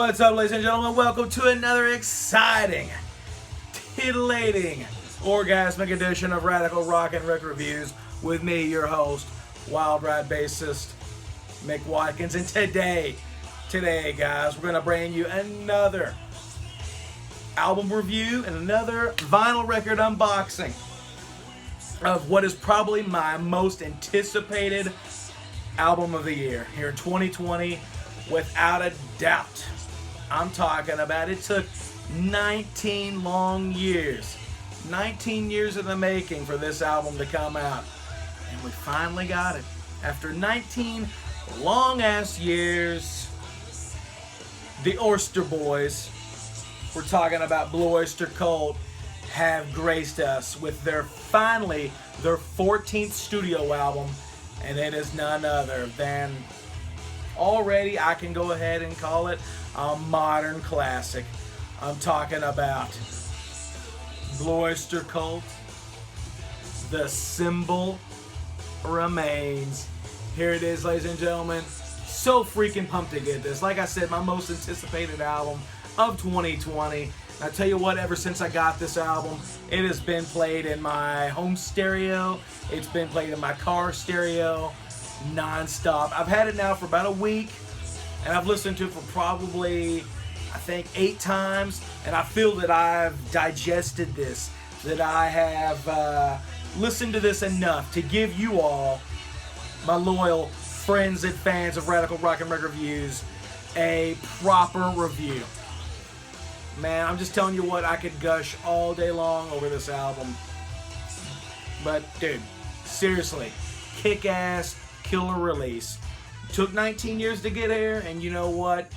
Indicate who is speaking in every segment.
Speaker 1: What's up, ladies and gentlemen? Welcome to another exciting, titillating, orgasmic edition of Radical Rock and Rick Reviews with me, your host, Wild Ride bassist Mick Watkins. And today, guys, we're going to bring you another album review and another vinyl record unboxing of what is probably my most anticipated album of the year here in 2020, without a doubt. I'm talking about, it took 19 long years, 19 years in the making for this album to come out, and we finally got it. After 19 long-ass years, the Oyster Boys, we're talking about Blue Öyster Cult, have graced us with their 14th studio album, and it is none other than, already I can go ahead and call it a modern classic. I'm talking about Blue Öyster Cult, The Symbol Remains. Here it is, ladies and gentlemen. So freaking pumped to get this. Like I said, my most anticipated album of 2020. And I tell you what, ever since I got this album, it has been played in my home stereo. It's been played in my car stereo non-stop. I've had it now for about a week, and I've listened to it for probably, I think, 8 times, and I feel that I've digested this, that I have listened to this enough to give you all, my loyal friends and fans of Radical Rock and Rick Reviews, a proper review. Man, I'm just telling you what, I could gush all day long over this album. But, dude, seriously, kick-ass, killer release. Took 19 years to get here, and you know what?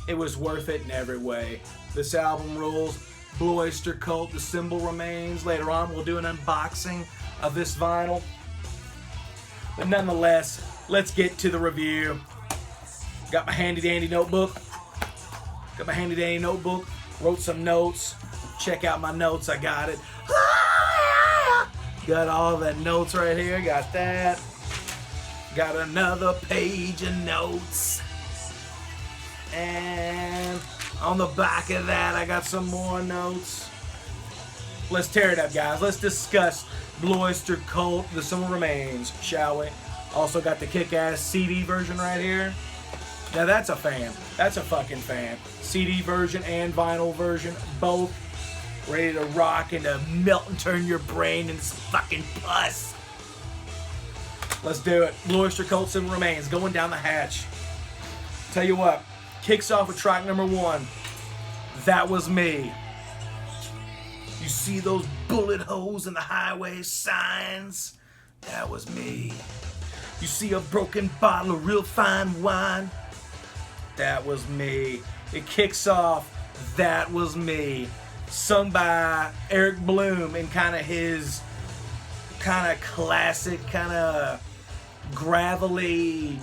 Speaker 1: It was worth it in every way. This album rules. Blue Öyster Cult, The Symbol Remains. Later on, we'll do an unboxing of this vinyl. But nonetheless, let's get to the review. Got my handy-dandy notebook. Wrote some notes. Check out my notes. I got it. Got all the notes right here. Got that. Got another page of notes. And on the back of that, I got some more notes. Let's tear it up, guys. Let's discuss Blue Öyster Cult, The Symbol Remains, shall we? Also got the kick-ass CD version right here. Now that's a fan. That's a fucking fan. CD version and vinyl version, both ready to rock and to melt and turn your brain into fucking pus. Let's do it. Blue Öyster Cult, Symbol Remains, going down the hatch. Tell you what, kicks off with track number 1. That Was Me. You see those bullet holes in the highway signs? That was me. You see a broken bottle of real fine wine? That was me. It kicks off, That Was Me, sung by Eric Bloom in kind of his kind of classic, kind of gravelly,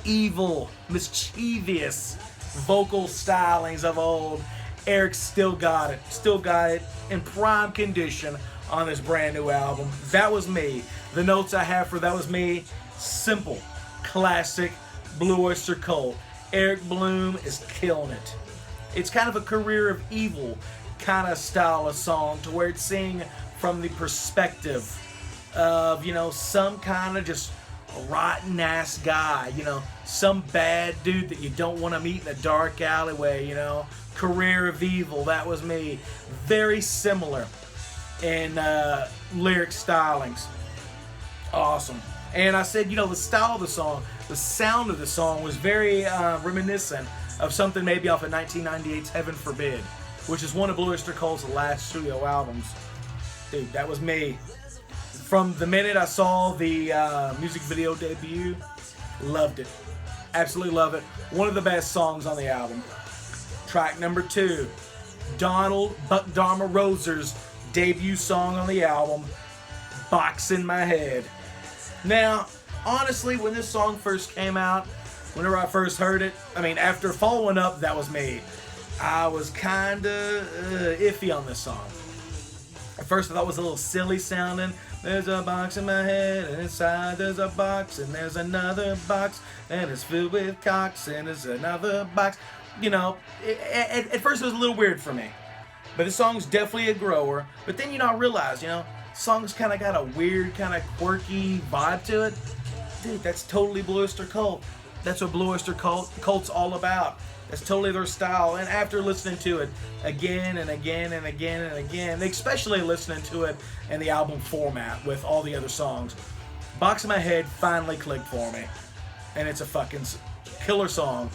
Speaker 1: evil, mischievous vocal stylings of old. Eric still got it in prime condition on this brand new album. That Was Me. The notes I have for That Was Me: simple, classic, Blue Öyster Cult. Eric Bloom is killing it. It's kind of a career of evil kind of style of song, to where it's singing from the perspective of, you know, some kind of just rotten ass guy, you know, some bad dude that you don't want to meet in a dark alleyway, you know. Career of evil, That Was Me. Very similar in lyric stylings. Awesome. And I said, you know, the style of the song, the sound of the song was very reminiscent of something maybe off of 1998's Heaven Forbid, which is one of Blue Öyster Cult's last studio albums. Dude, That Was Me. From the minute I saw the music video debut, loved it. Absolutely love it. One of the best songs on the album. Track number 2, Donald Buck Dharma Roser's debut song on the album, Box in My Head. Now, honestly, when this song first came out, whenever I first heard it, I mean, after following up That Was Me, I was kinda iffy on this song. At first I thought it was a little silly sounding. There's a box in my head, and inside there's a box, and there's another box, and it's filled with cocks, and there's another box. you know, at first it was a little weird for me. But the song's definitely a grower. But then, you know, I realized, you know, song's kind of got a weird, kind of quirky vibe to it. Dude, that's totally Blue Öyster Cult. That's what Blue Öyster Cult's all about. That's totally their style. And after listening to it again and again and again and again, especially listening to it in the album format with all the other songs, Box in My Head finally clicked for me. And it's a fucking killer song.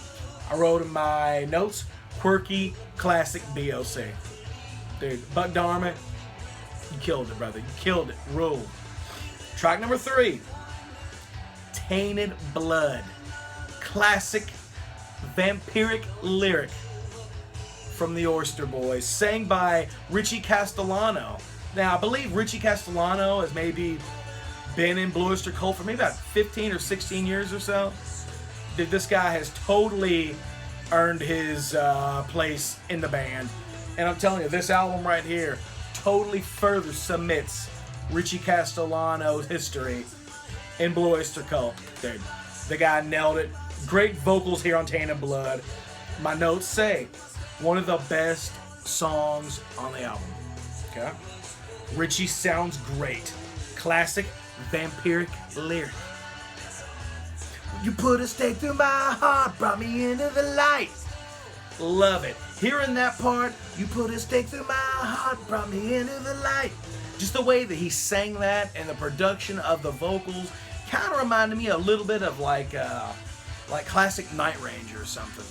Speaker 1: I wrote in my notes, quirky, classic BOC. Dude, Buck Dharma, you killed it, brother. You killed it. Ruled. Track number 3, Tainted Blood. Classic vampiric lyric from the Öyster Boys, sang by Richie Castellano. Now, I believe Richie Castellano has maybe been in Blue Öyster Cult for maybe about 15 or 16 years or so. Dude, this guy has totally earned his place in the band. And I'm telling you, this album right here totally further cements Richie Castellano's history in Blue Öyster Cult. Dude, the guy nailed it. Great vocals here on Tainted Blood. My notes say, one of the best songs on the album. Okay? Richie sounds great. Classic vampiric lyric. You put a stake through my heart, brought me into the light. Love it. Hearing that part, you put a stake through my heart, brought me into the light. Just the way that he sang that and the production of the vocals kind of reminded me a little bit of like classic Night Ranger or something.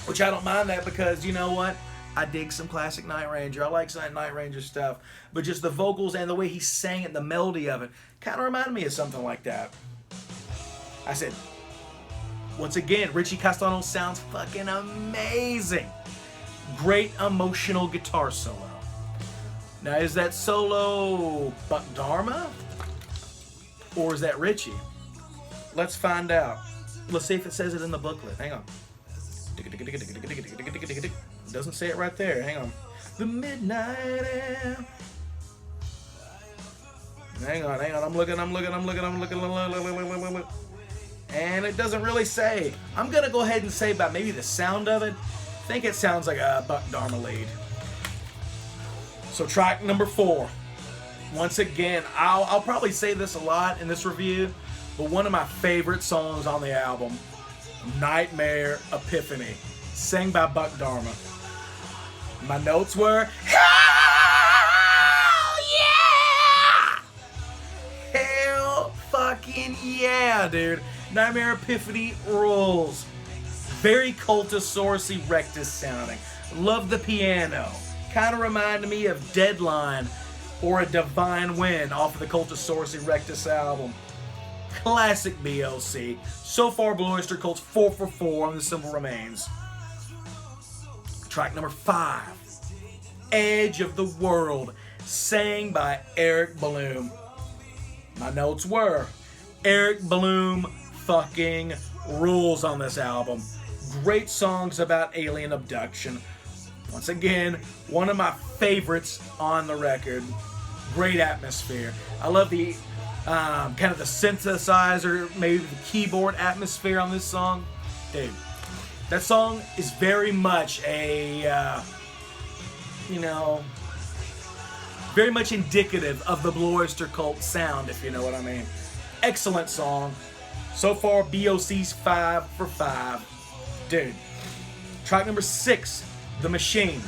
Speaker 1: Which I don't mind that because, you know what? I dig some classic Night Ranger. I like some Night Ranger stuff. But just the vocals and the way he sang it, the melody of it, kind of reminded me of something like that. I said, once again, Richie Castellano sounds fucking amazing. Great emotional guitar solo. Now, is that solo Buck Dharma? Or is that Richie? Let's find out. Let's see if it says it in the booklet. Hang on. It doesn't say it right there. Hang on. The Midnight Air. Hang on. I'm looking. And it doesn't really say. I'm going to go ahead and say about maybe the sound of it. I think it sounds like a Buck Dharma lead. So track number 4. Once again, I'll probably say this a lot in this review, but one of my favorite songs on the album, Nightmare Epiphany, sang by Buck Dharma. My notes were, hell yeah! Hell fucking yeah, dude. Nightmare Epiphany rules. Very Cultosaurus Erectus sounding. Love the piano. Kind of reminded me of Deadline or A Divine Wind off of the Cultosaurus Erectus album. Classic BLC. So far, Blue Öyster Cult's 4 for 4 on The Simple Remains. Track number 5, Edge of the World, sang by Eric Bloom. My notes were, Eric Bloom fucking rules on this album. Great songs about alien abduction. Once again, one of my favorites on the record. Great atmosphere. I love the kind of the synthesizer, maybe the keyboard atmosphere on this song. Dude, that song is very much a, very much indicative of the Blue Öyster Cult sound, if you know what I mean. Excellent song. So far, BOC's 5 for 5. Dude, track number 6, The Machine.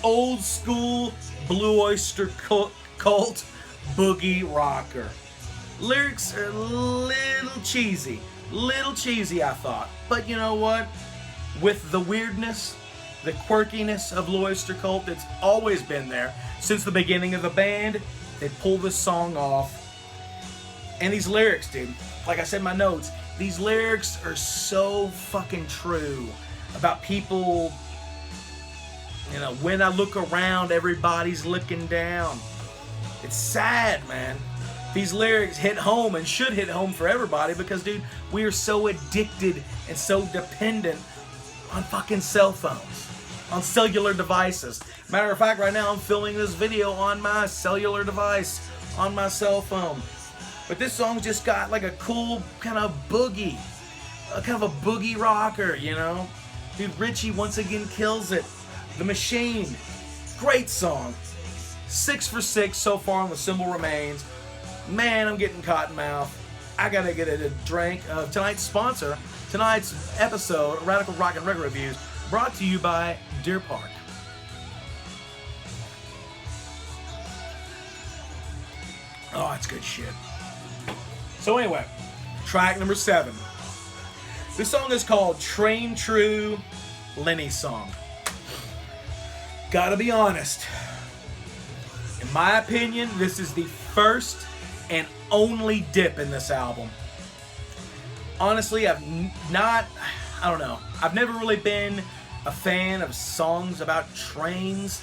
Speaker 1: Old school Blue Öyster Cult boogie rocker. Lyrics are a little cheesy, I thought. But you know what? With the weirdness, the quirkiness of Blue Öyster Cult that's always been there since the beginning of the band, they pull this song off. And these lyrics, dude, like I said in my notes, these lyrics are so fucking true about people. When I look around, everybody's looking down. It's sad, man. These lyrics hit home and should hit home for everybody because, dude, we are so addicted and so dependent on fucking cell phones, on cellular devices. Matter of fact, right now I'm filming this video on my cellular device, on my cell phone. But this song just got like a cool kind of boogie, kind of a boogie rocker, you know? Dude, Richie once again kills it. The Machine, great song. 6 for 6 so far on The Symbol Remains. Man, I'm getting cotton mouth. I gotta get a drink of tonight's sponsor. Tonight's episode, Radical Rock and Reggae Reviews, brought to you by Deer Park. Oh, that's good shit. So anyway, track number 7. This song is called Train True, Lenny's Song. Gotta be honest. In my opinion, this is the first and only dip in this album. Honestly, I've never really been a fan of songs about trains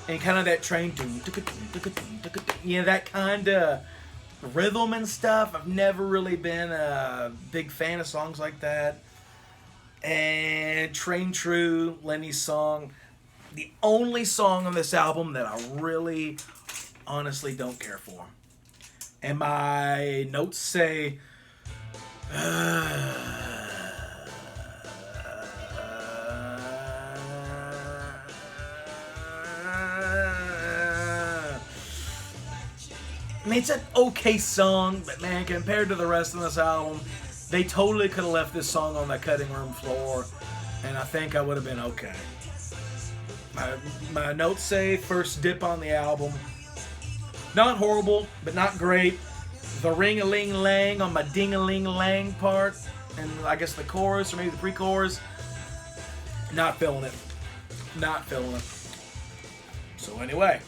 Speaker 1: and kind of that train, you know, that kind of rhythm and stuff. I've never really been a big fan of songs like that. And Train True, Lenny's Song, the only song on this album that I really, honestly don't care for. And my notes say, I mean, it's an okay song, but man, compared to the rest of this album, they totally could have left this song on the cutting room floor, and I think I would have been okay. My notes say first dip on the album. Not horrible, but not great. The ring-a-ling-lang on my ding-a-ling-lang part, and I guess the chorus, or maybe the pre-chorus, not feeling it. Not feeling it. So anyway,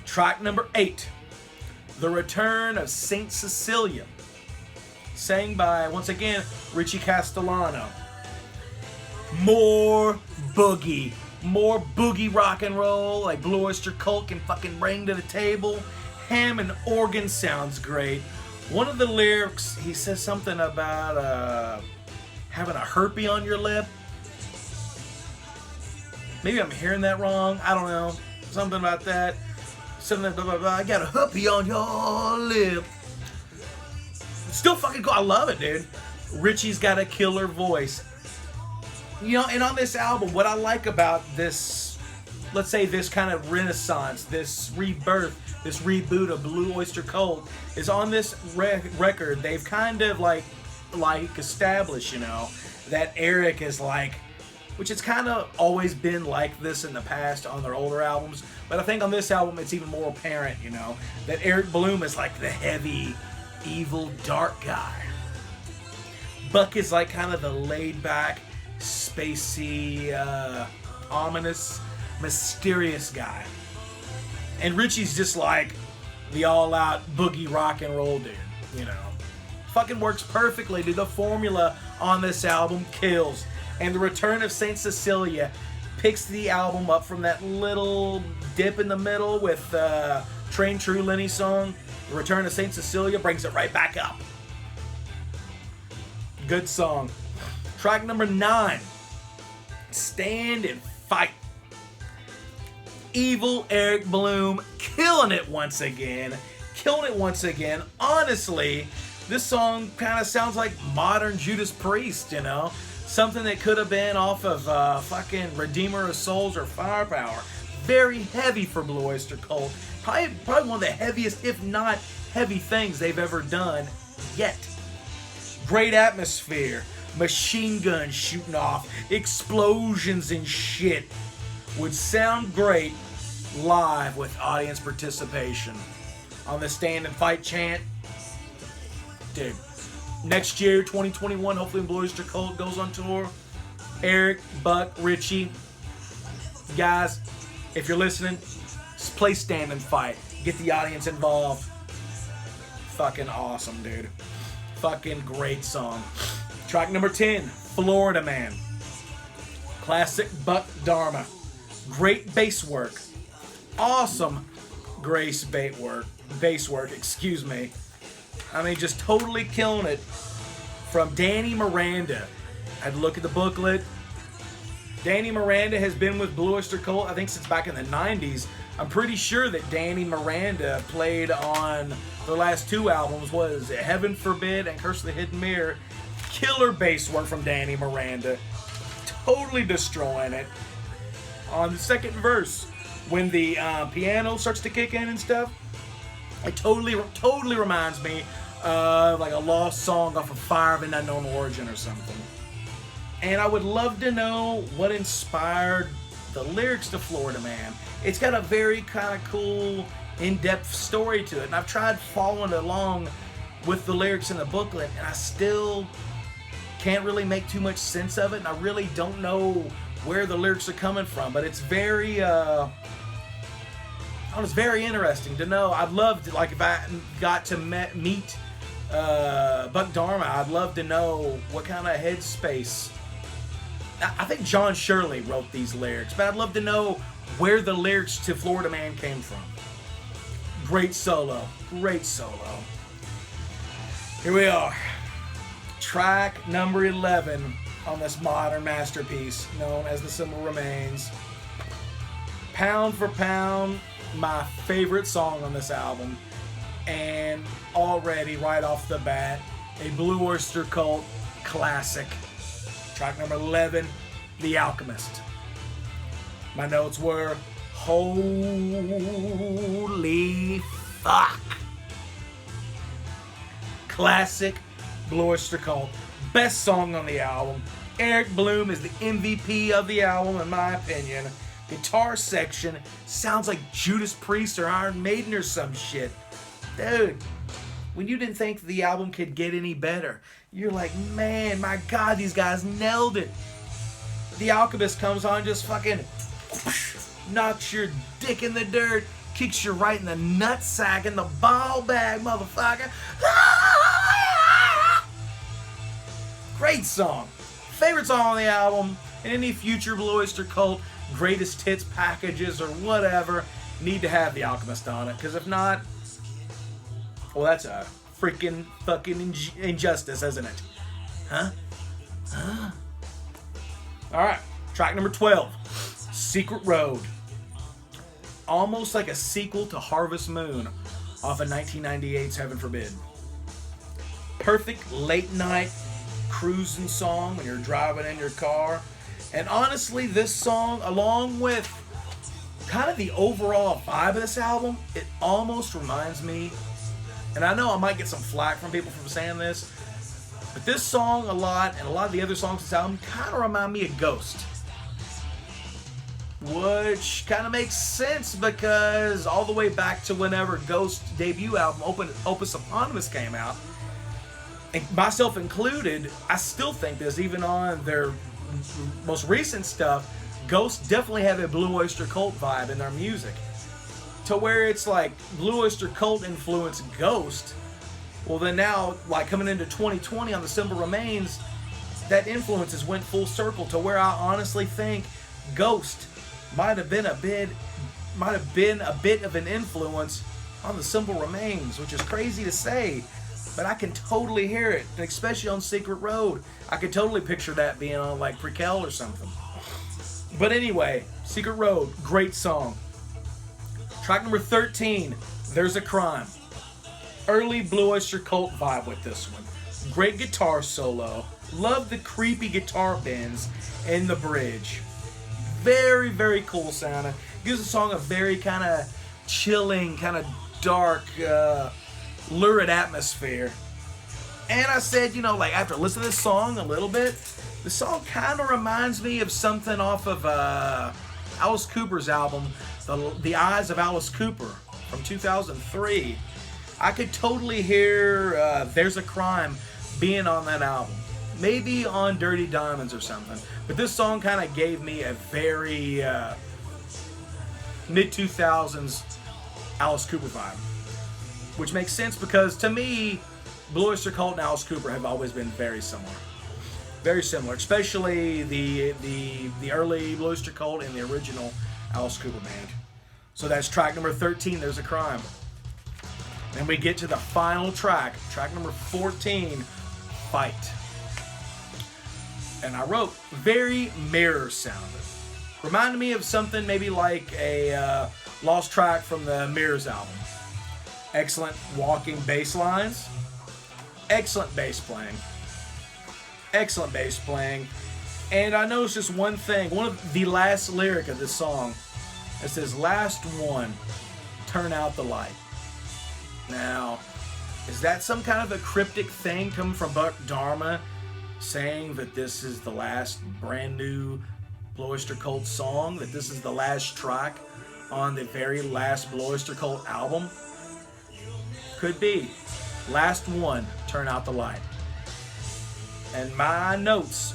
Speaker 1: track number 8. The Return of Saint Cecilia, sang by, once again, Richie Castellano. More boogie rock and roll, like Blue Öyster Cult can fucking bring to the table. Hammond organ sounds great. One of the lyrics, he says something about having a herpy on your lip. Maybe I'm hearing that wrong. I don't know. Something about that. Something blah blah blah. I got a herpy on your lip. Still fucking cool. I love it, dude. Richie's got a killer voice. You know, and on this album, what I like about this, let's say this kind of renaissance, this rebirth, this reboot of Blue Öyster Cult, is on this record, they've kind of like established, you know, that Eric is like, which it's kind of always been like this in the past on their older albums, but I think on this album it's even more apparent, you know, that Eric Bloom is like the heavy, evil, dark guy. Buck is like kind of the laid-back, spacey, ominous, mysterious guy. And Richie's just like the all-out boogie rock and roll dude, you know. Fucking works perfectly, dude. The formula on this album kills. And The Return of Saint Cecilia picks the album up from that little dip in the middle with Train True, Lenny's Song. The Return of Saint Cecilia brings it right back up. Good song. Track number 9, Stand and Fight. Evil Eric Bloom killing it once again. Honestly, this song kind of sounds like modern Judas Priest, you know? Something that could have been off of fucking Redeemer of Souls or Firepower. Very heavy for Blue Öyster Cult. Probably one of the heaviest, if not heavy things they've ever done yet. Great atmosphere. Machine guns shooting off. Explosions and shit. Would sound great live with audience participation. On the Stand and Fight chant. Dude. Next year, 2021, hopefully when Blue Öyster Cult goes on tour, Eric, Buck, Richie, guys, if you're listening, just play Stand and Fight. Get the audience involved. Fucking awesome, dude. Fucking great song. Track number 10, Florida Man. Classic Buck Dharma. Great bass work. Awesome bass work, excuse me. I mean, just totally killing it. From Danny Miranda. I had to look at the booklet. Danny Miranda has been with Blue Öyster Cult, I think, since back in the 90s. I'm pretty sure that Danny Miranda played on their last 2 albums. Was it Heaven Forbid and Curse of the Hidden Mirror? Killer bass work from Danny Miranda. Totally destroying it. On the second verse, when the piano starts to kick in and stuff, it totally reminds me of like a lost song off of Fire of an Unknown Origin or something. And I would love to know what inspired the lyrics to Florida Man. It's got a very kind of cool, in-depth story to it. And I've tried following along with the lyrics in the booklet, and I still can't really make too much sense of it. And I really don't know where the lyrics are coming from. But it's very, it's very interesting to know. I'd love to, like, if I got to meet Buck Dharma, I'd love to know what kind of headspace. I think John Shirley wrote these lyrics, but I'd love to know where the lyrics to Florida Man came from. Great solo. Great solo. Here we are. Track number 11 on this modern masterpiece known as The Symbol Remains. Pound for pound, my favorite song on this album. And already, right off the bat, a Blue Öyster Cult classic. Track number 11, The Alchemist. My notes were, holy fuck. Classic Blue Öyster Cult. Best song on the album. Eric Bloom is the MVP of the album, in my opinion. Guitar section sounds like Judas Priest or Iron Maiden or some shit. Dude, when you didn't think the album could get any better, you're like, man, my God, these guys nailed it. The Alchemist comes on, just fucking knocks your dick in the dirt, kicks you right in the nutsack in the ball bag, motherfucker. Great song. Favorite song on the album, and any future Blue Öyster Cult greatest hits packages or whatever need to have The Alchemist on it, because if not, well, that's a freaking fucking injustice, isn't it? Huh? Alright, track number 12, Secret Road. Almost like a sequel to Harvest Moon off of 1998's Heaven Forbid. Perfect late night cruising song when you're driving in your car. And honestly, this song, along with kind of the overall vibe of this album, it almost reminds me, and I know I might get some flack from people for saying this, but this song a lot, and a lot of the other songs in this album, kind of remind me of Ghost. Which kind of makes sense, because all the way back to whenever Ghost's debut album, Opus Eponymous, came out, and myself included, I still think this, even on their most recent stuff, Ghost definitely have a Blue Öyster Cult vibe in their music. To where it's like Blue Öyster Cult influenced Ghost. Well, then now, like coming into 2020 on The Symbol Remains, that influences went full circle to where I honestly think Ghost might have been a bit of an influence on The Symbol Remains, which is crazy to say, but I can totally hear it, and especially on Secret Road. I could totally picture that being on like Prequel or something. But anyway, Secret Road, great song. Track number 13, There's a Crime. Early Blue Öyster Cult vibe with this one. Great guitar solo. Love the creepy guitar bends in the bridge. Very, very cool sounding. Gives the song a very kind of chilling, kind of dark, lurid atmosphere. And I said, you know, like after listening to this song a little bit, the song kind of reminds me of something off of Alice Cooper's album, The Eyes of Alice Cooper from 2003. I could totally hear There's a Crime being on that album. Maybe on Dirty Diamonds or something. But this song kind of gave me a very mid-2000s Alice Cooper vibe. Which makes sense because to me, Blue Öyster Cult and Alice Cooper have always been very similar. Very similar, especially the early Blue Öyster Cult and the original Alice Cooper band. So that's track number 13, There's a Crime. Then we get to the final track, track number 14, Fight. And I wrote, very mirror sounding. Reminded me of something maybe like a lost track from the Mirrors album. Excellent walking bass lines. Excellent bass playing. Excellent bass playing. And I noticed just one thing. One of the last lyric of this song, it says, "Last one, turn out the light." Now, is that some kind of a cryptic thing coming from Buck Dharma, saying that this is the last brand new Blue Öyster Cult song, that this is the last track on the very last Blue Öyster Cult album? Could be. Last one, turn out the light. And my notes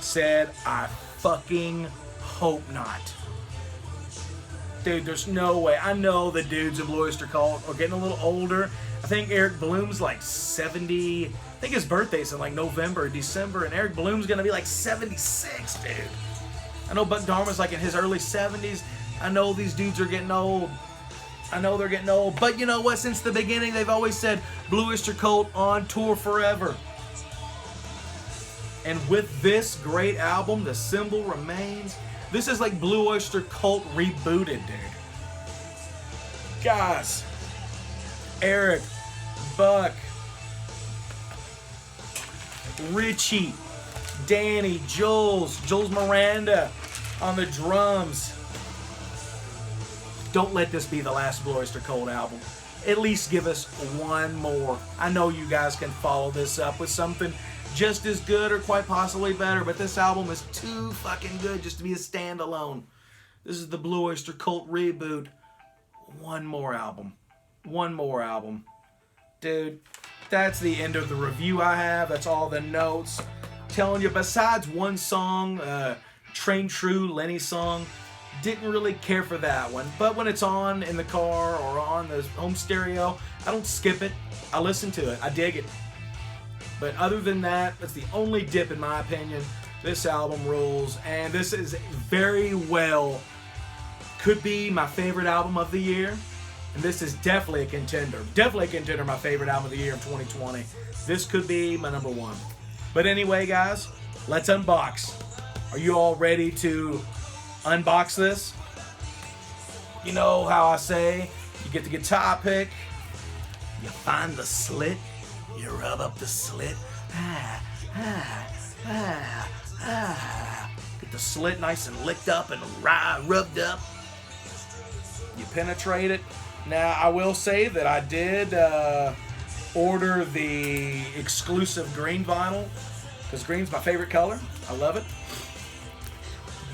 Speaker 1: said, I fucking hope not. Dude, there's no way. I know the dudes of Blue Öyster Cult are getting a little older. I think Eric Bloom's like 70. I think his birthday's in like November or December, and Eric Bloom's gonna be like 76, dude. I know Buck Dharma's like in his early 70s. I know these dudes are getting old. I know they're getting old. But you know what? Since the beginning, they've always said Blue Öyster Cult on tour forever. And with this great album, The Symbol Remains, this is like Blue Öyster Cult rebooted, dude. Guys, Eric, Buck, Richie, Danny, Jules Miranda on the drums. Don't let this be the last Blue Öyster Cult album. At least give us one more. I know you guys can follow this up with something just as good or quite possibly better, but this album is too fucking good just to be a standalone. This is the Blue Öyster Cult reboot. One more album. One more album. Dude, that's the end of the review I have. That's all the notes. Telling you, besides one song, Train True, Lenny's song, didn't really care for that one. But when it's on in the car or on the home stereo, I don't skip it. I listen to it. I dig it. But other than that, that's the only dip in my opinion. This album rules, and this is very well, could be my favorite album of the year. And this is definitely a contender. Definitely a contender, my favorite album of the year of 2020. This could be my number one. But anyway, guys, let's unbox. Are you all ready to unbox this? You know how I say, you get the guitar pick, you find the slit, you rub up the slit, get the slit nice and licked up and rubbed up. You penetrate it. Now, I will say that I did order the exclusive green vinyl, because green's my favorite color. I love it.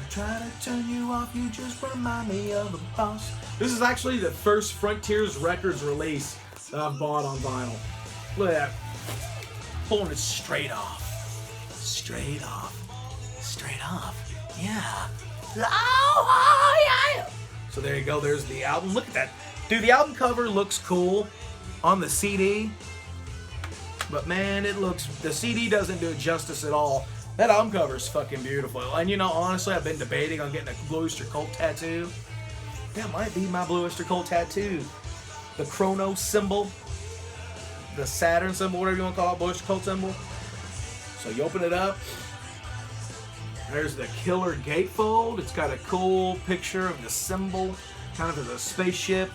Speaker 1: Try to turn you off, you just remind me of a boss. This is actually the first Frontiers Records release that I've bought on vinyl. Look at that. Pulling it straight off. Straight off. Straight off. Yeah. Oh, yeah. So there you go. There's the album. Look at that. Dude, the album cover looks cool on the CD. But man, the CD doesn't do it justice at all. That album cover is fucking beautiful. And you know, honestly, I've been debating on getting a Blue Öyster Cult tattoo. That might be my Blue Öyster Cult tattoo. The Chrono symbol. The Saturn symbol, whatever you want to call it, Blue Öyster Cult symbol. So you open it up. There's the killer gatefold. It's got a cool picture of the symbol, kind of as a spaceship.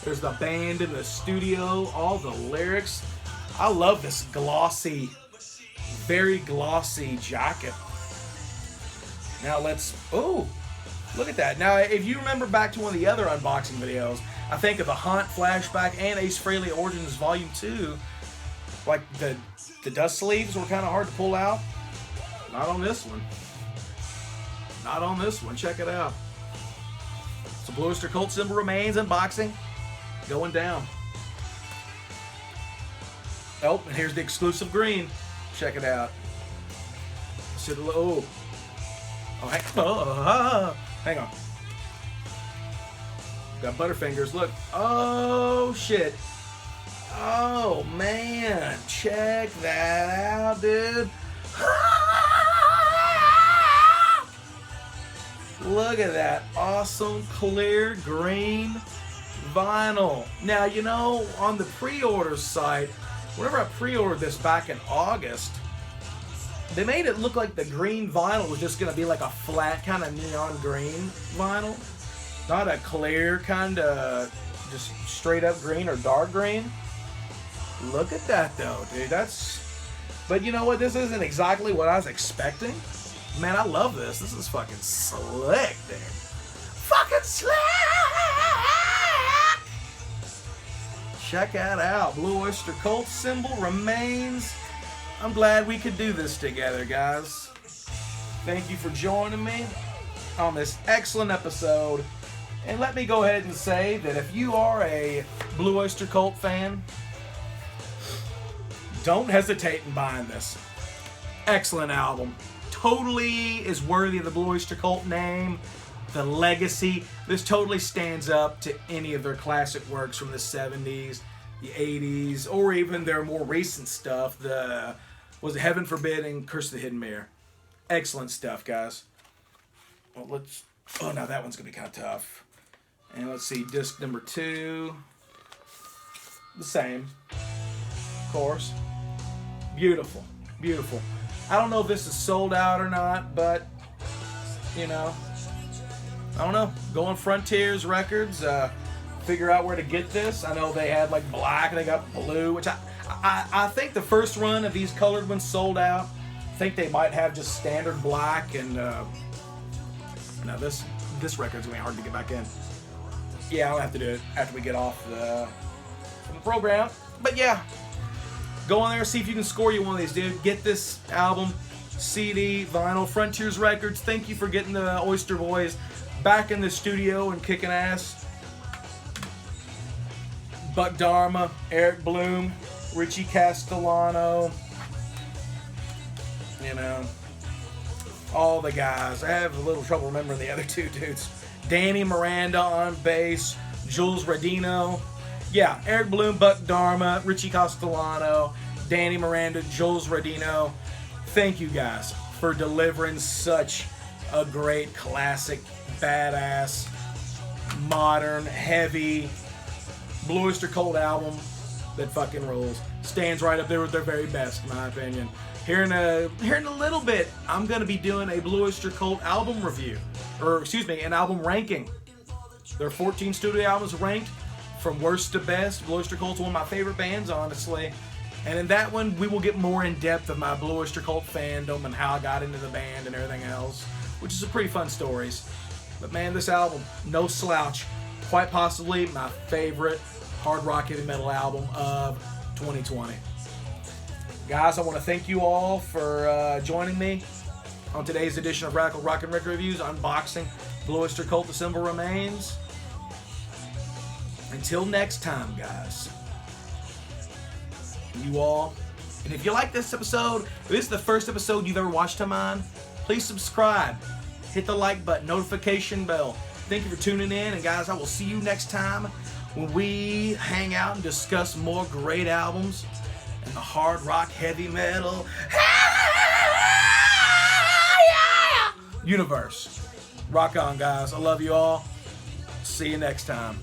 Speaker 1: There's the band in the studio, all the lyrics. I love this glossy, very glossy jacket. Now oh, look at that. Now, if you remember back to one of the other unboxing videos, I think of the Haunt Flashback and Ace Frehley Origins Volume 2, like the dust sleeves were kind of hard to pull out. Not on this one. Not on this one. Check it out. So Blue Öyster Cult Symbol Remains unboxing. Going down. Oh, and here's the exclusive green. Check it out. Oh, hang on. Got Butterfingers. Look. Oh, shit. Oh, man. Check that out, dude. Look at that awesome clear green vinyl. Now, you know, on the pre-order site, whenever I pre-ordered this back in August, they made it look like the green vinyl was just going to be like a flat kind of neon green vinyl. Not a clear kind of just straight up green or dark green. Look at that though, dude. But you know what? This isn't exactly what I was expecting. Man, I love this. This is fucking slick, dude. Fucking slick! Check that out. Blue Öyster Cult symbol remains. I'm glad we could do this together, guys. Thank you for joining me on this excellent episode. And let me go ahead and say that if you are a Blue Öyster Cult fan, don't hesitate in buying this. Excellent album. Totally is worthy of the Blue Öyster Cult name. The legacy. This totally stands up to any of their classic works from the 70s, the 80s, or even their more recent stuff. Was it Heaven Forbid and Curse of the Hidden Mirror? Excellent stuff, guys. Well, oh, now that one's going to be kind of tough. And let's see, disc number 2. The same. Of course. Beautiful. Beautiful. I don't know if this is sold out or not, but, you know, I don't know. Go on Frontiers Records, figure out where to get this. I know they had like black, they got blue, which I think the first run of these colored ones sold out. I think they might have just standard black, and no, this record's gonna be hard to get back in. Yeah, I'll have to do it after we get off from the program. But yeah, go on there, see if you can score you one of these, dude. Get this album, CD, vinyl, Frontiers Records. Thank you for getting the Öyster Boys back in the studio and kicking ass. Buck Dharma, Eric Bloom, Richie Castellano, you know, all the guys. I have a little trouble remembering the other two dudes. Danny Miranda on bass, Jules Radino. Yeah, Eric Bloom, Buck Dharma, Richie Castellano, Danny Miranda, Jules Radino. Thank you guys for delivering such a great classic, badass, modern, heavy Blue Öyster Cult album that fucking rules. Stands right up there with their very best, in my opinion. Here in a little bit, I'm gonna be doing a Blue Öyster Cult album review, or excuse me, an album ranking. There are 14 studio albums ranked from worst to best. Blue Öyster Cult's one of my favorite bands, honestly. And in that one, we will get more in depth of my Blue Öyster Cult fandom and how I got into the band and everything else, which is some pretty fun stories. But man, this album, no slouch. Quite possibly my favorite hard rock heavy metal album of 2020. Guys, I want to thank you all for joining me on today's edition of Radical Rock and Record Reviews, unboxing Blue Öyster Cult, The Symbol Remains. Until next time, guys. You all. And if you like this episode, if this is the first episode you've ever watched of mine, please subscribe. Hit the like button, notification bell. Thank you for tuning in. And guys, I will see you next time when we hang out and discuss more great albums in the hard rock, heavy metal universe. Rock on, guys. I love you all. See you next time.